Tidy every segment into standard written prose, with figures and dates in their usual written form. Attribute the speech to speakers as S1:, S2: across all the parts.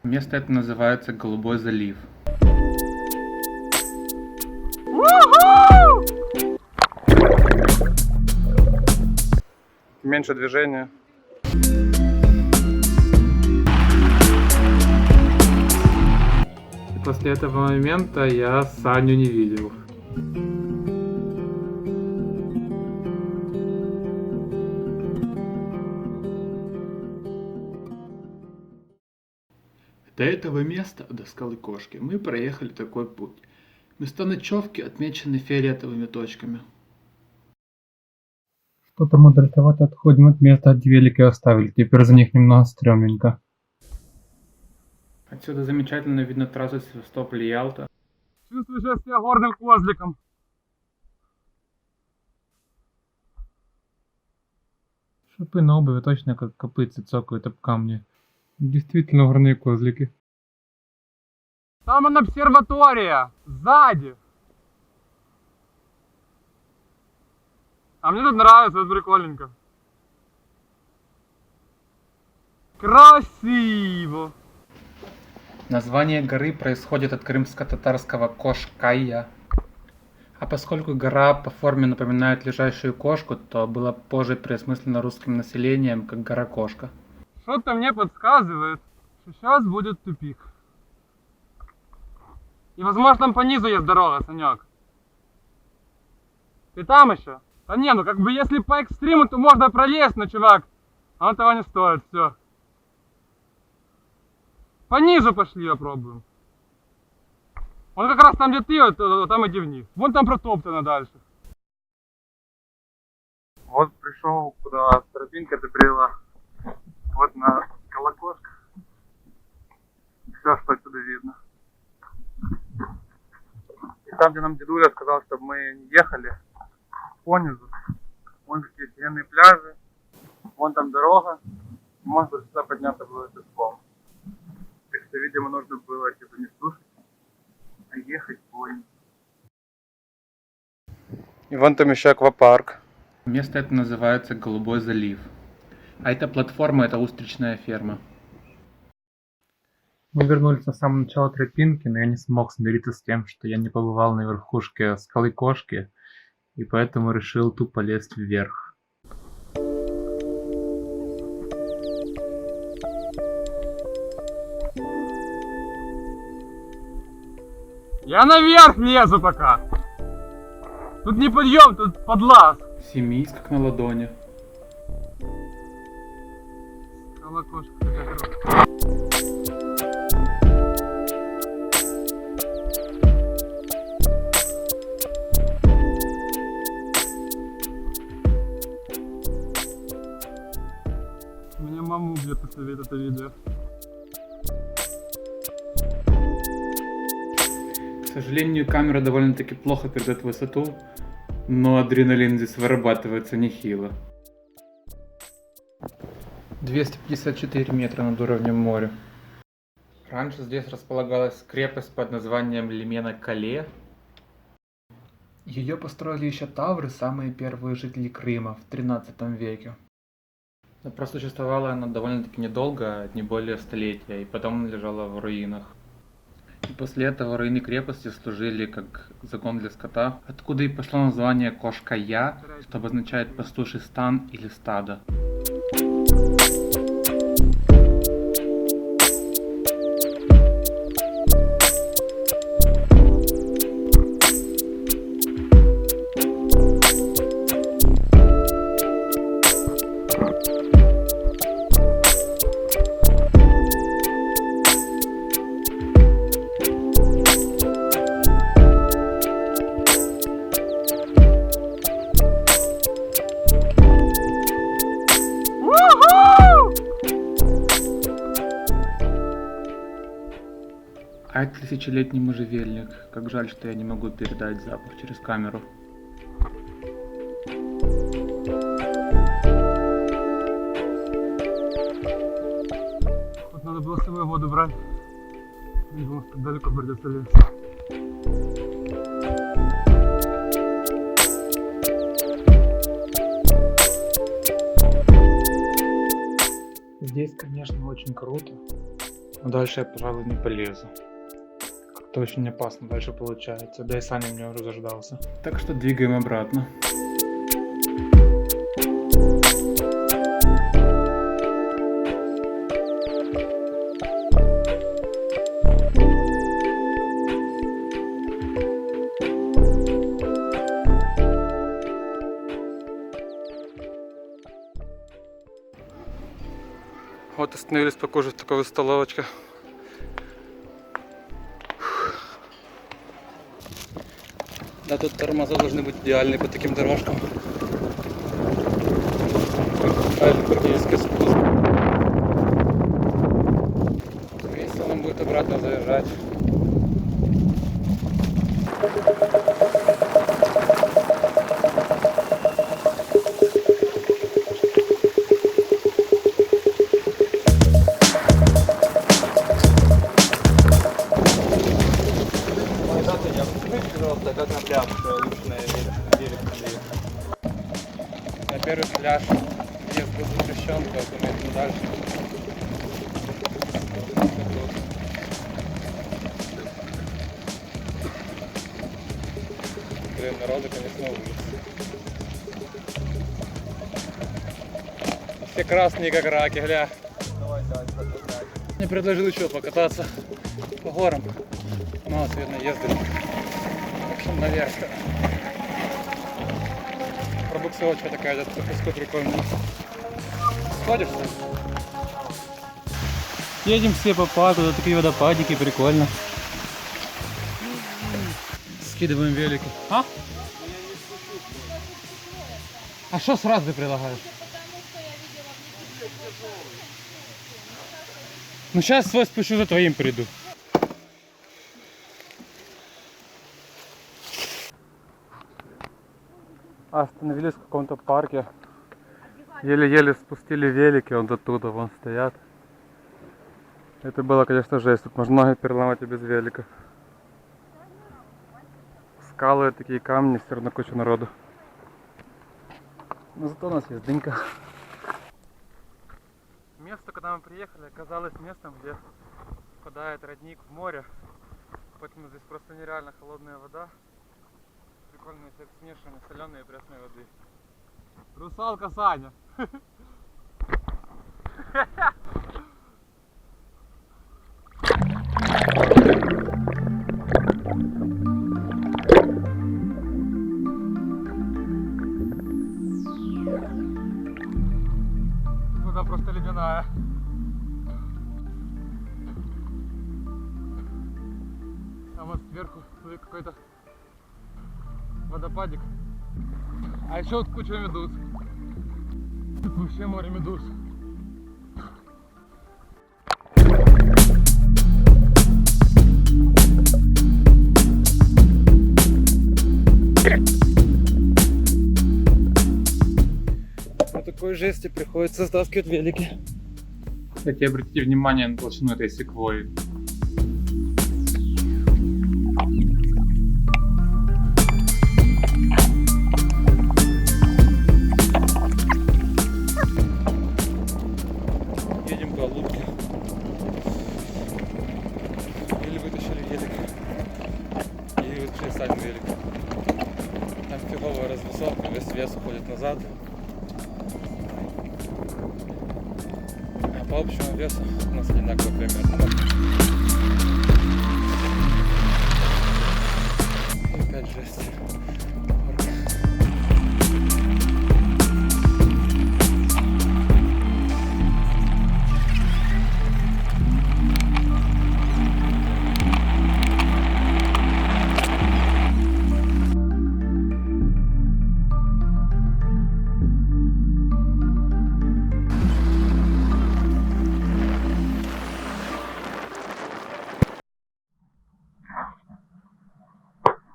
S1: Место это называется Голубой залив. Меньше движения. И после этого момента я Саню не видел. До этого места, до скалы Кошки, мы проехали такой путь. Места ночевки отмечены фиолетовыми точками.
S2: Что-то мы далековато отходим от места, где велики оставили. Теперь за них немного стрёмненько.
S1: Отсюда замечательно видно трассу Севастополь-Ялта.
S2: Чувствую себя горным козликом. Шипы на обуви точно как копытцы цокают об камни. Действительно горные козлики. Там она обсерватория! Сзади! А мне тут нравится, это прикольненько. Красиво!
S1: Название горы происходит от крымско-татарского Кошкая. А поскольку гора по форме напоминает лежащую кошку, то была позже переосмыслена русским населением как гора Кошка.
S2: Что-то мне подсказывает, что сейчас будет тупик. И возможно там по низу есть дорога, Санек. Ты там еще? Да не, ну как бы если по экстриму, то можно пролезть, но чувак, оно того не стоит, все. По низу пошли попробуем. Он как раз там, где ты, вот там иди вниз. Вон там протоптано дальше.
S3: Вот пришел, куда тропинка привела. Вот на колокошка. Все, что отсюда видно. И там, где нам дедуля сказал, чтобы мы не ехали, понизу. Вон такие офигенные пляжи. Вон там дорога. Можно сюда подняться было пешком. Так что, видимо, нужно было типа не слушать, а ехать понизу. И вон там еще аквапарк.
S1: Место это называется Голубой залив. А эта платформа — это устричная ферма.
S2: Мы вернулись на самое начало тропинки, но я не смог смириться с тем, что я не побывал на верхушке скалы Кошки, и поэтому решил тупо лезть вверх. Я наверх лезу пока! Тут не подъем, тут подлаз!
S1: Семейск как на ладони.
S2: Скала Кошка такая хорошая. Меня мама убьет, если видит это видео.
S1: К сожалению, камера довольно-таки плохо передает высоту, но адреналин здесь вырабатывается нехило. 254 метра над уровнем моря. Раньше здесь располагалась крепость под названием Лимена-Кале. Ее построили еще тавры, самые первые жители Крыма в 13 веке. Но просуществовала она довольно-таки недолго, не более столетия, и потом она лежала в руинах. И после этого руины крепости служили как загон для скота, откуда и пошло название Кошкая, что обозначает пастуший стан или стадо. А это тысячелетний можжевельник. Как жаль, что я не могу передать запах через камеру.
S2: Вот надо было с собой воду брать. Не думал, что далеко придется лезть. Здесь, конечно, очень круто.
S1: Но дальше я, пожалуй, не полезу. Как-то очень опасно дальше получается. Да и Саня у меня уже заждался. Так что двигаем обратно. Вот остановились покушать в такой столовочке. Да, тут тормоза должны быть идеальные по таким дорожкам. Практически спуск. Если нам будет обратно заезжать. Как на пляж, лучше на велик подъехать. На первый пляж въезд был запрещен, поэтому едем дальше. Блин, народу, конечно, ужас. Все красные, как раки, гля. Мне предложил еще покататься по горам. Ну, вот, видно, ездили. Наверх. Пробуксовочка такая, идет по песку прикольная. Сходишь, что ли? Едем все по парку, тут такие водопадики, прикольно. Скидываем велики. А что сразу ты предлагаешь? Ну сейчас свой спущу, за твоим приду. Остановились в каком-то парке. Еле-еле спустили велики, вот оттуда вон стоят. Это было, конечно, жесть. Тут можно ноги переломать и без велика. Скалы, такие камни, все равно куча народу. Но зато у нас есть дынька. Место, куда мы приехали, оказалось местом, где впадает родник в море. Поэтому здесь просто нереально холодная вода. Прикольный эффект смешанной соленой и пресной воды. Русалка Саня. Вода просто ледяная. А вот сверху какой-то водопадик. А еще вот куча медуз. Тут вообще море медуз. На такой жести приходится стаскивать велики. Кстати, обратите внимание на толщину этой секвойи. Едем по лунке. Или вытащили велик. Или вытащили сами велик. Там фиговая развесовка, весь вес уходит назад. А по общему весу у нас одинаково примерно. И опять жесть.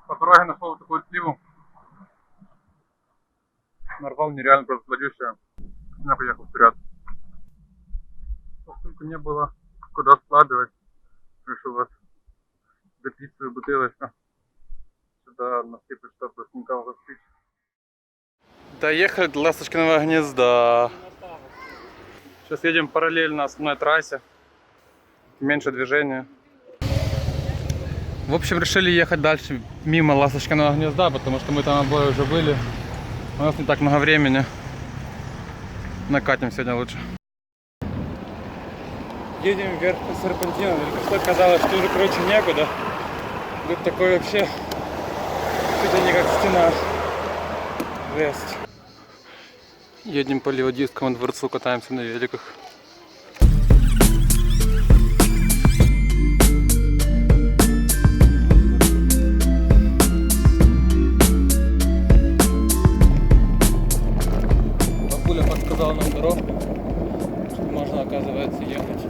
S1: По дороге нашел такую сливу. Нарвал нереально просто плодющая. Я поехал вперед. Поскольку не было куда складывать, решил вот допить свою бутылочку. Сюда насыпать, чтобы вкусненько угостить. Доехали до Ласточкиного гнезда. Сейчас едем параллельно основной трассе.
S3: меньше движения. В общем, решили ехать дальше мимо Ласточкиного гнезда, потому что мы там обои уже были. У нас не так много времени. Накатим сегодня лучше. Едем вверх по серпантину. Только что казалось, что уже, короче, некуда. Тут такой вообще чуть ли не как стена. Жесть. Едем по Ливадийскому дворцу, катаемся на великах. Бабуля подсказала нам дорогу, что можно, оказывается, ехать.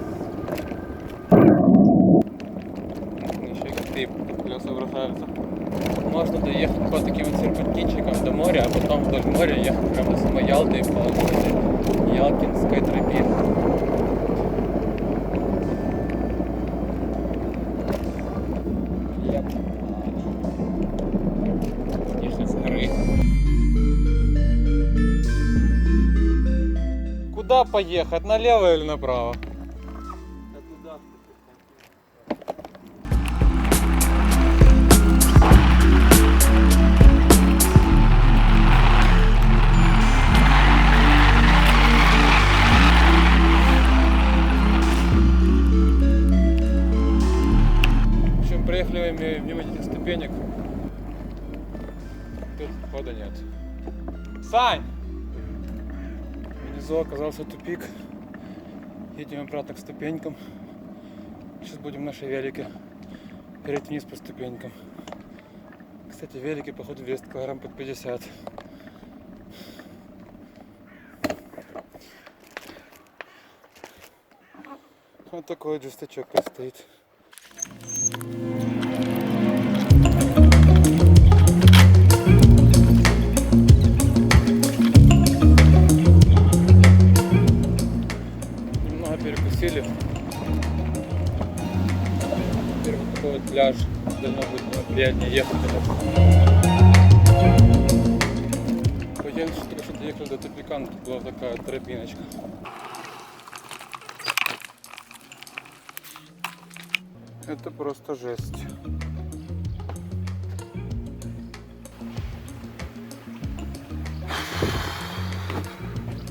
S3: Еще и какие колеса бросаются. Можно доехать по таким вот серпантинчикам до моря, а потом вдоль моря ехать прямо до самой Ялты по этой Ялтинской тропе. Конечно, с горы. Куда поехать? Налево или направо? Приехали мимо этих ступенек. Тут хода нет. Сань! Внизу оказался тупик. Едем обратно к ступенькам. Сейчас будем наши велики перейти вниз по ступенькам. Кстати, велики, походу, весят килограмм под 50. Вот такой вот жестячок стоит. Немного перекусили. Теперь вот такой вот пляж. Должно быть приятнее ехать. Поедем, только что доехали до тупика, но тут была такая тропиночка. Это просто жесть.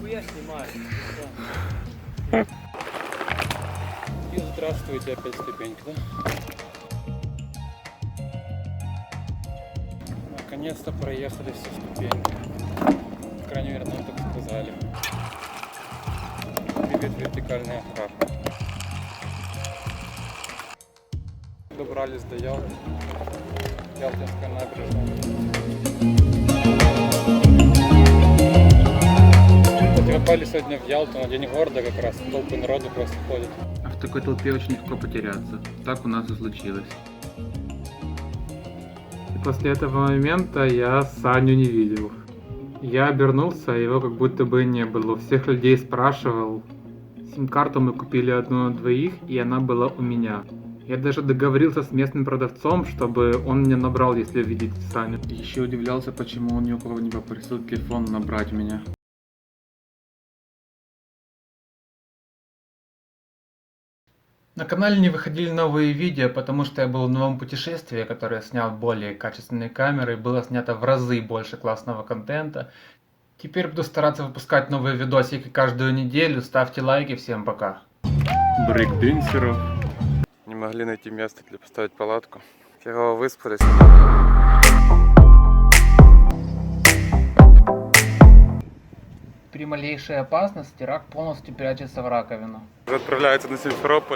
S1: Я снимаю.
S3: И здравствуйте, опять ступенька, да? Наконец-то проехали все ступеньки. По крайней мере, нам так сказали. Привет, вертикальная охрана. Добрались до Ялты. Ялтинская набережная. Попали сегодня в Ялту, на день города как раз. Толпы народу просто ходят.
S1: А в такой толпе очень легко потеряться. Так у нас и случилось.
S2: И после этого момента я Саню не видел. Я обернулся, а его как будто бы не было. У всех людей спрашивал. Сим-карту мы купили одну на двоих, и она была у меня. Я даже договорился с местным продавцом, чтобы он мне набрал, если увидит Саню.
S1: Еще удивлялся, почему он ни у кого не попросил телефон набрать меня. На канале не выходили новые видео, потому что я был в новом путешествии, которое я снял более качественной камерой. Было снято в разы больше классного контента. Теперь буду стараться выпускать новые видосики каждую неделю. Ставьте лайки, всем пока.
S3: Брейкденсеров. Не могли найти место для поставить палатку. Фигово выспались.
S1: При малейшей опасности рак полностью прячется в раковину.
S3: Уже отправляется на Симферополь.